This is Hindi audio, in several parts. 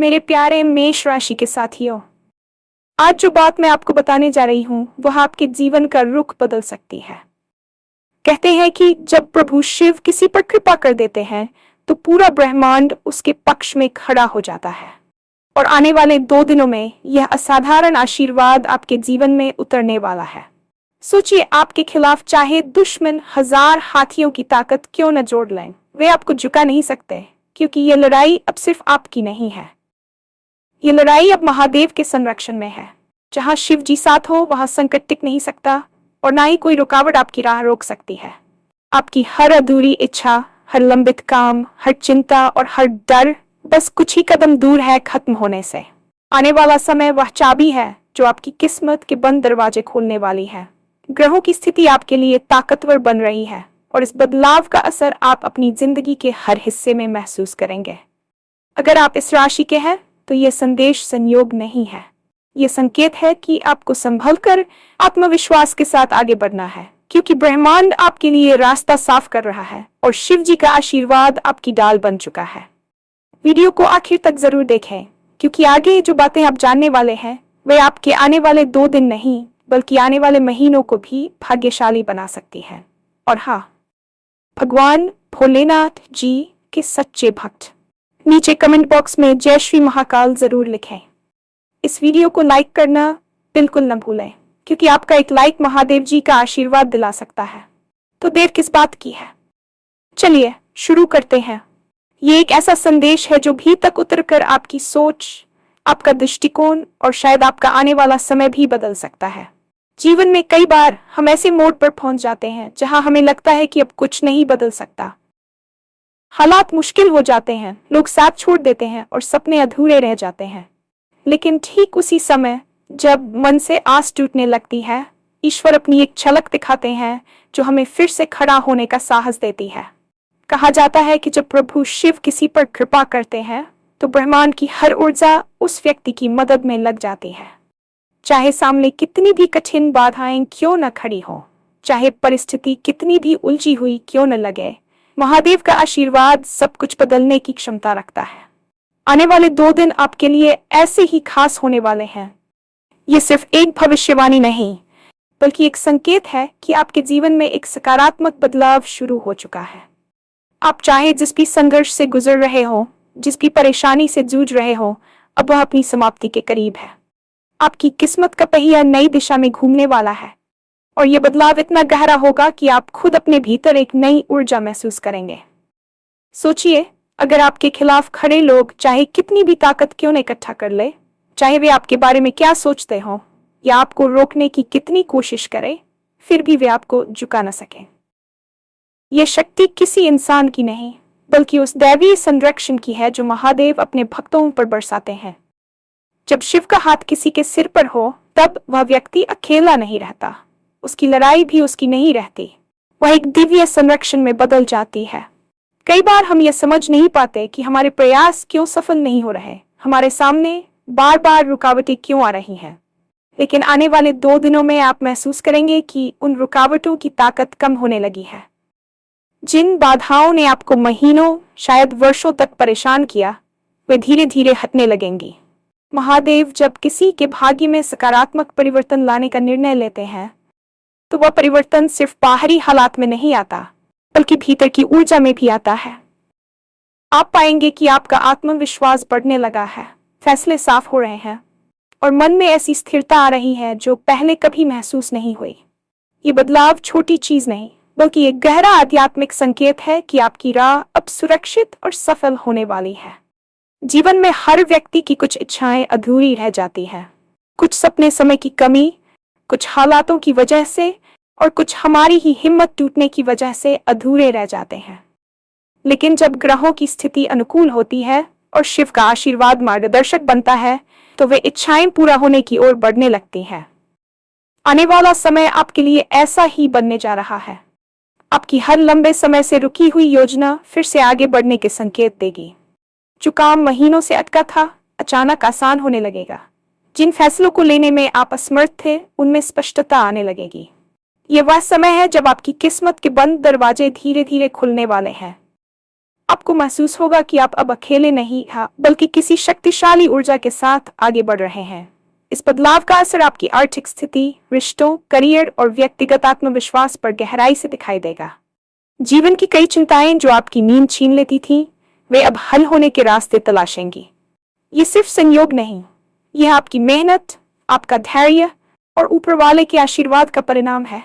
मेरे प्यारे मेष राशि के साथियों, आज जो बात मैं आपको बताने जा रही हूँ वह आपके जीवन का रुख बदल सकती है। कहते हैं कि जब प्रभु शिव किसी पर कृपा कर देते हैं तो पूरा ब्रह्मांड उसके पक्ष में खड़ा हो जाता है और आने वाले 2 दिनों में यह असाधारण आशीर्वाद आपके जीवन में उतरने वाला है। सोचिए, आपके खिलाफ चाहे दुश्मन 1000 हाथियों की ताकत क्यों न जोड़ लें, वे आपको झुका नहीं सकते, क्योंकि यह लड़ाई अब सिर्फ आपकी नहीं है। ये लड़ाई अब महादेव के संरक्षण में है। जहां शिव जी साथ हो वहां संकट टिक नहीं सकता और ना ही कोई रुकावट आपकी राह रोक सकती है। आपकी हर अधूरी इच्छा, हर लंबित काम, हर चिंता और हर डर बस कुछ ही कदम दूर है खत्म होने से। आने वाला समय वह चाबी है जो आपकी किस्मत के बंद दरवाजे खोलने वाली है। ग्रहों की स्थिति आपके लिए ताकतवर बन रही है और इस बदलाव का असर आप अपनी जिंदगी के हर हिस्से में महसूस करेंगे। अगर आप इस राशि के हैं तो यह संदेश संयोग नहीं है, यह संकेत है कि आपको संभल कर आत्मविश्वास के साथ आगे बढ़ना है, क्योंकि ब्रह्मांड आपके लिए रास्ता साफ कर रहा है और शिव जी का आशीर्वाद आपकी ढाल बन चुका है। वीडियो को आखिर तक जरूर देखें, क्योंकि आगे जो बातें आप जानने वाले हैं वे आपके आने वाले 2 दिन नहीं बल्कि आने वाले महीनों को भी भाग्यशाली बना सकती है। और हाँ, भगवान भोलेनाथ जी के सच्चे भक्त नीचे कमेंट बॉक्स में जय श्री महाकाल जरूर लिखें। इस वीडियो को लाइक करना बिल्कुल न भूलें, क्योंकि आपका एक लाइक महादेव जी का आशीर्वाद दिला सकता है। तो देर किस बात की है, चलिए शुरू करते हैं। ये एक ऐसा संदेश है जो भी तक उतरकर आपकी सोच, आपका दृष्टिकोण और शायद आपका आने वाला समय भी बदल सकता है। जीवन में कई बार हम ऐसे मोड़ पर पहुंच जाते हैं जहां हमें लगता है कि अब कुछ नहीं बदल सकता। हालात मुश्किल हो जाते हैं, लोग साथ छोड़ देते हैं और सपने अधूरे रह जाते हैं। लेकिन ठीक उसी समय जब मन से आस टूटने लगती है, ईश्वर अपनी एक झलक दिखाते हैं जो हमें फिर से खड़ा होने का साहस देती है। कहा जाता है कि जब प्रभु शिव किसी पर कृपा करते हैं तो ब्रह्मांड की हर ऊर्जा उस व्यक्ति की मदद में लग जाती है। चाहे सामने कितनी भी कठिन बाधाएं क्यों न खड़ी हो, चाहे परिस्थिति कितनी भी उलझी हुई क्यों न लगे, महादेव का आशीर्वाद सब कुछ बदलने की क्षमता रखता है। आने वाले 2 दिन आपके लिए ऐसे ही खास होने वाले हैं। ये सिर्फ एक भविष्यवाणी नहीं बल्कि एक संकेत है कि आपके जीवन में एक सकारात्मक बदलाव शुरू हो चुका है। आप चाहे जिस भी संघर्ष से गुजर रहे हो, जिस भी परेशानी से जूझ रहे हो, अब वह अपनी समाप्ति के करीब है। आपकी किस्मत का पहिया नई दिशा में घूमने वाला है और यह बदलाव इतना गहरा होगा कि आप खुद अपने भीतर एक नई ऊर्जा महसूस करेंगे। सोचिए, अगर आपके खिलाफ खड़े लोग चाहे कितनी भी ताकत क्यों न इकट्ठा कर ले, चाहे वे आपके बारे में क्या सोचते हो या आपको रोकने की कितनी कोशिश करें, फिर भी वे आपको झुका न सकें। यह शक्ति किसी इंसान की नहीं बल्कि उस दैवीय संरक्षण की है जो महादेव अपने भक्तों पर बरसाते हैं। जब शिव का हाथ किसी के सिर पर हो तब वह व्यक्ति अकेला नहीं रहता, उसकी लड़ाई भी उसकी नहीं रहती, वह एक दिव्य संरक्षण में बदल जाती है। कई बार हम यह समझ नहीं पाते कि हमारे प्रयास क्यों सफल नहीं हो रहे, हमारे सामने बार बार रुकावटें क्यों आ रही हैं। लेकिन आने वाले 2 दिनों में आप महसूस करेंगे कि उन रुकावटों की ताकत कम होने लगी है। जिन बाधाओं ने आपको महीनों, शायद वर्षों तक परेशान किया, वे धीरे धीरे हटने लगेंगी। महादेव जब किसी के भाग्य में सकारात्मक परिवर्तन लाने का निर्णय लेते हैं तो वह परिवर्तन सिर्फ बाहरी हालात में नहीं आता बल्कि भीतर की ऊर्जा में भी आता है। आप पाएंगे कि आपका आत्मविश्वास बढ़ने लगा है, फैसले साफ हो रहे हैं और मन में ऐसी स्थिरता आ रही है जो पहले कभी महसूस नहीं हुई। ये बदलाव छोटी चीज नहीं बल्कि एक गहरा आध्यात्मिक संकेत है कि आपकी राह अब सुरक्षित और सफल होने वाली है। जीवन में हर व्यक्ति की कुछ इच्छाएं अधूरी रह जाती हैं, कुछ सपने समय की कमी, कुछ हालातों की वजह से और कुछ हमारी ही हिम्मत टूटने की वजह से अधूरे रह जाते हैं। लेकिन जब ग्रहों की स्थिति अनुकूल होती है और शिव का आशीर्वाद मार्गदर्शक बनता है तो वे इच्छाएं पूरा होने की ओर बढ़ने लगती हैं। आने वाला समय आपके लिए ऐसा ही बनने जा रहा है। आपकी हर लंबे समय से रुकी हुई योजना फिर से आगे बढ़ने के संकेत देगी। जो काम महीनों से अटका था अचानक आसान होने लगेगा। जिन फैसलों को लेने में आप असमर्थ थे उनमें स्पष्टता आने लगेगी। ये वह समय है जब आपकी किस्मत के बंद दरवाजे धीरे धीरे खुलने वाले हैं। आपको महसूस होगा कि आप अब अकेले नहीं हैं, बल्कि किसी शक्तिशाली ऊर्जा के साथ आगे बढ़ रहे हैं। इस बदलाव का असर आपकी आर्थिक स्थिति, रिश्तों, करियर और व्यक्तिगत आत्मविश्वास पर गहराई से दिखाई देगा। जीवन की कई चिंताएं जो आपकी नींद छीन लेती थीं, वे अब हल होने के रास्ते तलाशेंगी। ये सिर्फ संयोग नहीं, यह आपकी मेहनत, आपका धैर्य और ऊपर वाले के आशीर्वाद का परिणाम है।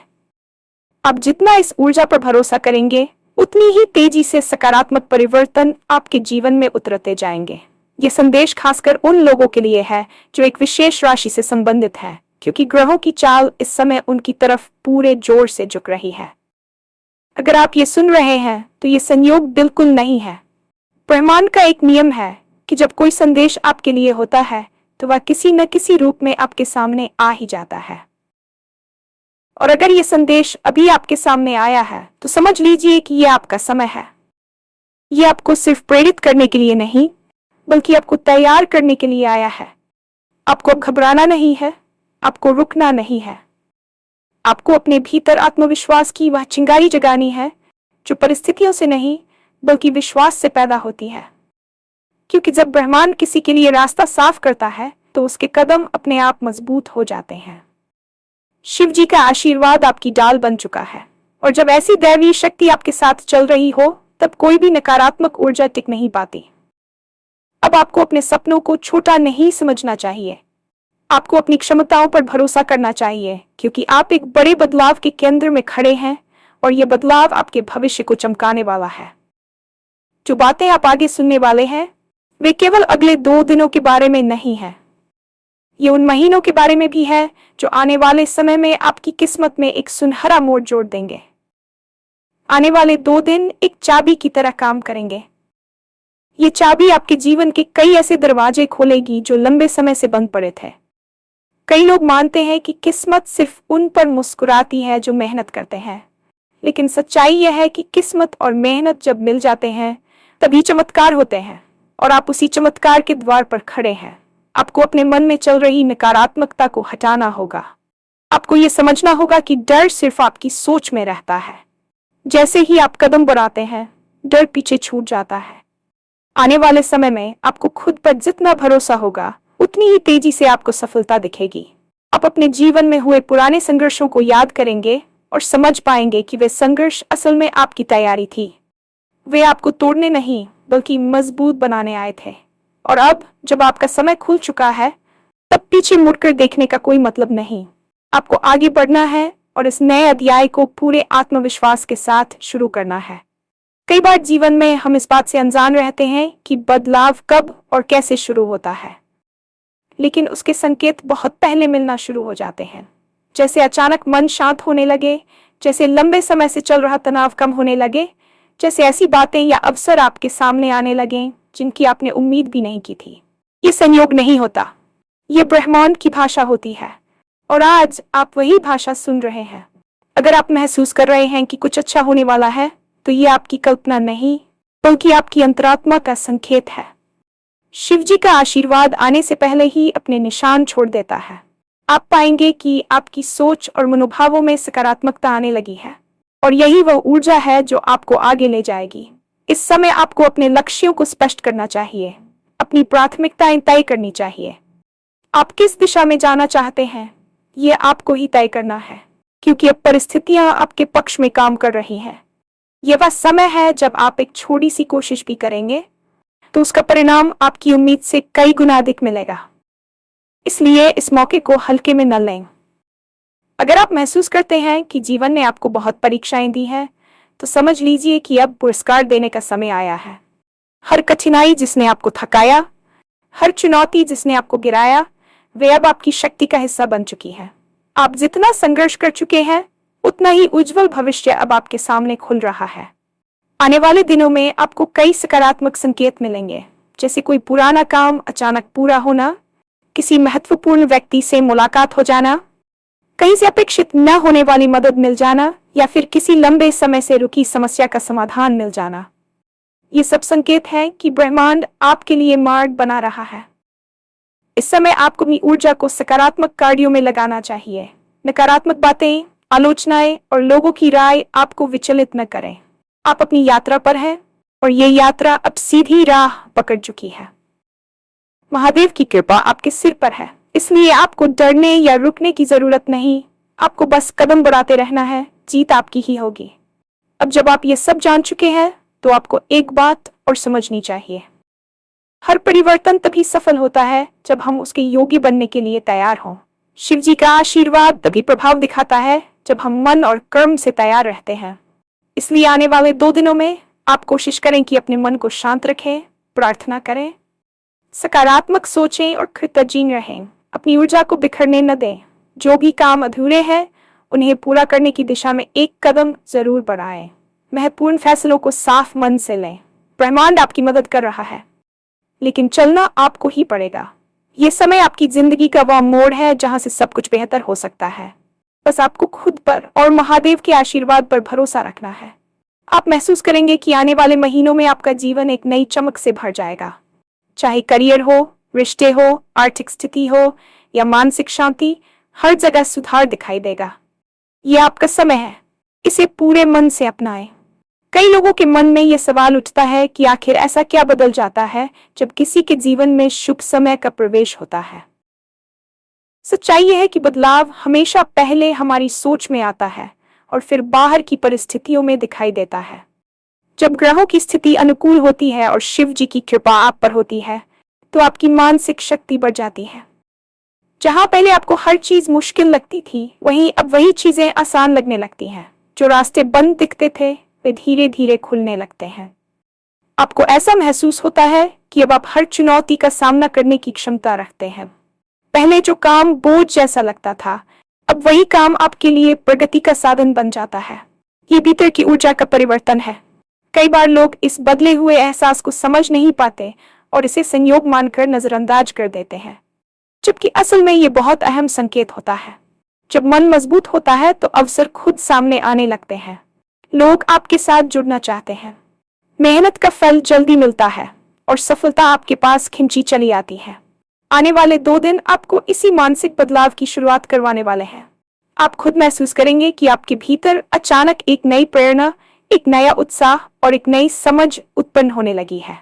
आप जितना इस ऊर्जा पर भरोसा करेंगे, उतनी ही तेजी से सकारात्मक परिवर्तन आपके जीवन में उतरते जाएंगे। यह संदेश खासकर उन लोगों के लिए है जो एक विशेष राशि से संबंधित है, क्योंकि ग्रहों की चाल इस समय उनकी तरफ पूरे जोर से झुक रही है। अगर आप ये सुन रहे हैं तो ये संयोग बिल्कुल नहीं है। ब्रह्मांड का एक नियम है कि जब कोई संदेश आपके लिए होता है तो वह किसी न किसी रूप में आपके सामने आ ही जाता है। और अगर ये संदेश अभी आपके सामने आया है तो समझ लीजिए कि यह आपका समय है। यह आपको सिर्फ प्रेरित करने के लिए नहीं, बल्कि आपको तैयार करने के लिए आया है। आपको अब घबराना नहीं है, आपको रुकना नहीं है। आपको अपने भीतर आत्मविश्वास की वह चिंगारी जगानी है जो परिस्थितियों से नहीं, बल्कि विश्वास से पैदा होती है। क्योंकि जब ब्रह्मांड किसी के लिए रास्ता साफ करता है तो उसके कदम अपने आप मजबूत हो जाते हैं। शिव जी का आशीर्वाद आपकी डाल बन चुका है, और जब ऐसी दैवीय शक्ति आपके साथ चल रही हो तब कोई भी नकारात्मक ऊर्जा टिक नहीं पाती। अब आपको अपने सपनों को छोटा नहीं समझना चाहिए। आपको अपनी क्षमताओं पर भरोसा करना चाहिए, क्योंकि आप एक बड़े बदलाव के केंद्र में खड़े हैं और यह बदलाव आपके भविष्य को चमकाने वाला है। जो बातें आप आगे सुनने वाले हैं वे केवल अगले 2 दिनों के बारे में नहीं है। ये उन महीनों के बारे में भी है जो आने वाले समय में आपकी किस्मत में एक सुनहरा मोड़ जोड़ देंगे। आने वाले 2 दिन एक चाबी की तरह काम करेंगे। ये चाबी आपके जीवन के कई ऐसे दरवाजे खोलेगी जो लंबे समय से बंद पड़े थे। कई लोग मानते हैं कि किस्मत सिर्फ उन पर मुस्कुराती है जो मेहनत करते हैं, लेकिन सच्चाई यह है कि किस्मत और मेहनत जब मिल जाते हैं तभी चमत्कार होते हैं, और आप उसी चमत्कार के द्वार पर खड़े हैं। आपको अपने मन में चल रही नकारात्मकता को हटाना होगा। आपको ये समझना होगा कि डर सिर्फ आपकी सोच में रहता है। जैसे ही आप कदम बढ़ाते हैं, डर पीछे छूट जाता है। आने वाले समय में आपको खुद पर जितना भरोसा होगा, उतनी ही तेजी से आपको सफलता दिखेगी। आप अपने जीवन में हुए पुराने संघर्षों को याद करेंगे और समझ पाएंगे कि वे संघर्ष असल में आपकी तैयारी थी। वे आपको तोड़ने नहीं, बल्कि मजबूत बनाने आए थे। और अब जब आपका समय खुल चुका है, तब पीछे मुड़कर देखने का कोई मतलब नहीं। आपको आगे बढ़ना है और इस नए अध्याय को पूरे आत्मविश्वास के साथ शुरू करना है। कई बार जीवन में हम इस बात से अनजान रहते हैं कि बदलाव कब और कैसे शुरू होता है, लेकिन उसके संकेत बहुत पहले मिलना शुरू हो जाते हैं। जैसे अचानक मन शांत होने लगे, जैसे लंबे समय से चल रहा तनाव कम होने लगे, जैसे ऐसी बातें या अवसर आपके सामने आने लगे जिनकी आपने उम्मीद भी नहीं की थी। ये संयोग नहीं होता, ये ब्रह्मांड की भाषा होती है, और आज आप वही भाषा सुन रहे हैं। अगर आप महसूस कर रहे हैं कि कुछ अच्छा होने वाला है, तो ये आपकी कल्पना नहीं, बल्कि आपकी अंतरात्मा का संकेत है। शिव जी का आशीर्वाद आने से पहले ही अपने निशान छोड़ देता है। आप पाएंगे कि आपकी सोच और मनोभावों में सकारात्मकता आने लगी है, और यही वह ऊर्जा है जो आपको आगे ले जाएगी। इस समय आपको अपने लक्ष्यों को स्पष्ट करना चाहिए, अपनी प्राथमिकताएं तय करनी चाहिए। आप किस दिशा में जाना चाहते हैं, ये आपको ही तय करना है, क्योंकि अब परिस्थितियां आपके पक्ष में काम कर रही हैं। यह वह समय है जब आप एक छोटी सी कोशिश भी करेंगे तो उसका परिणाम आपकी उम्मीद से कई गुना अधिक मिलेगा। इसलिए इस मौके को हल्के में न लें। अगर आप महसूस करते हैं कि जीवन ने आपको बहुत परीक्षाएं दी हैं, तो समझ लीजिए कि अब पुरस्कार देने का समय आया है। हर कठिनाई जिसने आपको थकाया, हर चुनौती जिसने आपको गिराया, वे अब आपकी शक्ति का हिस्सा बन चुकी है। आप जितना संघर्ष कर चुके हैं, उतना ही उज्जवल भविष्य अब आपके सामने खुल रहा है। आने वाले दिनों में आपको कई सकारात्मक संकेत मिलेंगे, जैसे कोई पुराना काम अचानक पूरा होना, किसी महत्वपूर्ण व्यक्ति से मुलाकात हो जाना, कहीं से अपेक्षित न होने वाली मदद मिल जाना, या फिर किसी लंबे समय से रुकी समस्या का समाधान मिल जाना। ये सब संकेत हैं कि ब्रह्मांड आपके लिए मार्ग बना रहा है। इस समय आपको अपनी ऊर्जा को सकारात्मक कार्यों में लगाना चाहिए। नकारात्मक बातें, आलोचनाएं और लोगों की राय आपको विचलित न करें। आप अपनी यात्रा पर हैं, और ये यात्रा अब सीधी राह पकड़ चुकी है। महादेव की कृपा आपके सिर पर है, इसलिए आपको डरने या रुकने की जरूरत नहीं। आपको बस कदम बढ़ाते रहना है, जीत आपकी ही होगी। अब जब आप ये सब जान चुके हैं तो आपको एक बात और समझनी चाहिए। हर परिवर्तन तभी सफल होता है जब हम उसके योगी बनने के लिए तैयार हों। शिव जी का आशीर्वाद तभी प्रभाव दिखाता है जब हम मन और कर्म से तैयार रहते हैं। इसलिए आने वाले 2 दिनों में आप कोशिश करें कि अपने मन को शांत रखें, प्रार्थना करें, सकारात्मक सोचें और कृतज्ञ रहें। अपनी ऊर्जा को बिखरने न दें। जो भी काम अधूरे हैं उन्हें पूरा करने की दिशा में एक कदम जरूर बढ़ाएं। महत्वपूर्ण फैसलों को साफ मन से लें। ब्रह्मांड आपकी मदद कर रहा है, लेकिन चलना आपको ही पड़ेगा। ये समय आपकी जिंदगी का वह मोड़ है जहां से सब कुछ बेहतर हो सकता है। बस आपको खुद पर और महादेव के आशीर्वाद पर भरोसा रखना है। आप महसूस करेंगे कि आने वाले महीनों में आपका जीवन एक नई चमक से भर जाएगा। चाहे करियर हो, रिश्ते हो, आर्थिक स्थिति हो या मानसिक शांति, हर जगह सुधार दिखाई देगा। ये आपका समय है, इसे पूरे मन से अपनाएं। कई लोगों के मन में यह सवाल उठता है कि आखिर ऐसा क्या बदल जाता है जब किसी के जीवन में शुभ समय का प्रवेश होता है। सच्चाई यह है कि बदलाव हमेशा पहले हमारी सोच में आता है और फिर बाहर की परिस्थितियों में दिखाई देता है। जब ग्रहों की स्थिति अनुकूल होती है और शिव जी की कृपा आप पर होती है तो आपकी मानसिक शक्ति बढ़ जाती है। जहां पहले आपको हर चीज मुश्किल लगती थी, वहीं अब वही चीजें आसान लगने लगती हैं। जो रास्ते बंद दिखते थे वे धीरे धीरे खुलने लगते हैं। आपको ऐसा महसूस होता है कि अब आप हर चुनौती का सामना करने की क्षमता रखते हैं। पहले जो काम बोझ जैसा लगता था, अब वही काम आपके लिए प्रगति का साधन बन जाता है। ये भीतर की ऊर्जा का परिवर्तन है। कई बार लोग इस बदले हुए एहसास को समझ नहीं पाते और इसे संयोग मानकर नजरअंदाज कर देते हैं, जबकि असल में ये बहुत अहम संकेत होता है। जब मन मजबूत होता है तो अवसर खुद सामने आने लगते हैं। लोग आपके साथ जुड़ना चाहते हैं। मेहनत का फल जल्दी मिलता है और सफलता आपके पास खिंची चली आती है। आने वाले 2 दिन आपको इसी मानसिक बदलाव की शुरुआत करवाने वाले हैं। आप खुद महसूस करेंगे कि आपके भीतर अचानक एक नई प्रेरणा, एक नया उत्साह और एक नई समझ उत्पन्न होने लगी है।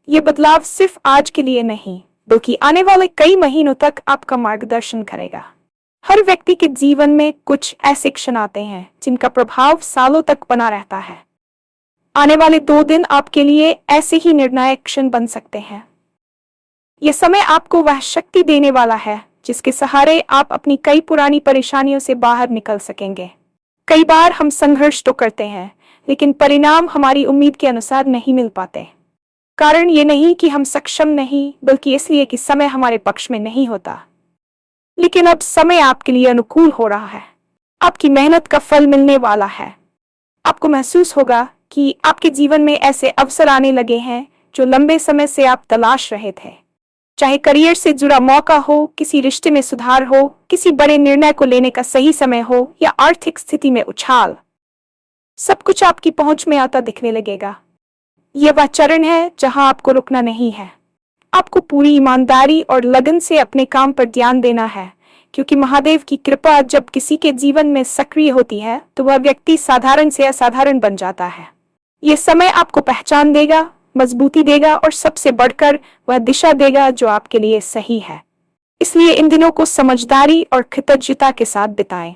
ये बदलाव सिर्फ आज के लिए नहीं, बल्कि आने वाले कई महीनों तक आपका मार्गदर्शन करेगा। हर व्यक्ति के जीवन में कुछ ऐसे क्षण आते हैं जिनका प्रभाव सालों तक बना रहता है। आने वाले 2 दिन आपके लिए ऐसे ही निर्णायक क्षण बन सकते हैं। यह समय आपको वह शक्ति देने वाला है जिसके सहारे आप अपनी कई पुरानी परेशानियों से बाहर निकल सकेंगे। कई बार हम संघर्ष तो करते हैं, लेकिन परिणाम हमारी उम्मीद के अनुसार नहीं मिल पाते। कारण ये नहीं कि हम सक्षम नहीं, बल्कि इसलिए कि समय हमारे पक्ष में नहीं होता। लेकिन अब समय आपके लिए अनुकूल हो रहा है। आपकी मेहनत का फल मिलने वाला है। आपको महसूस होगा कि आपके जीवन में ऐसे अवसर आने लगे हैं जो लंबे समय से आप तलाश रहे थे। चाहे करियर से जुड़ा मौका हो, किसी रिश्ते में सुधार हो, किसी बड़े निर्णय को लेने का सही समय हो या आर्थिक स्थिति में उछाल, सब कुछ आपकी पहुंच में आता दिखने लगेगा। यह वह चरण है जहां आपको रुकना नहीं है। आपको पूरी ईमानदारी और लगन से अपने काम पर ध्यान देना है, क्योंकि महादेव की कृपा जब किसी के जीवन में सक्रिय होती है तो वह व्यक्ति साधारण से असाधारण बन जाता है। यह समय आपको पहचान देगा, मजबूती देगा और सबसे बढ़कर वह दिशा देगा जो आपके लिए सही है। इसलिए इन दिनों को समझदारी और कृतज्ञता के साथ बिताएं।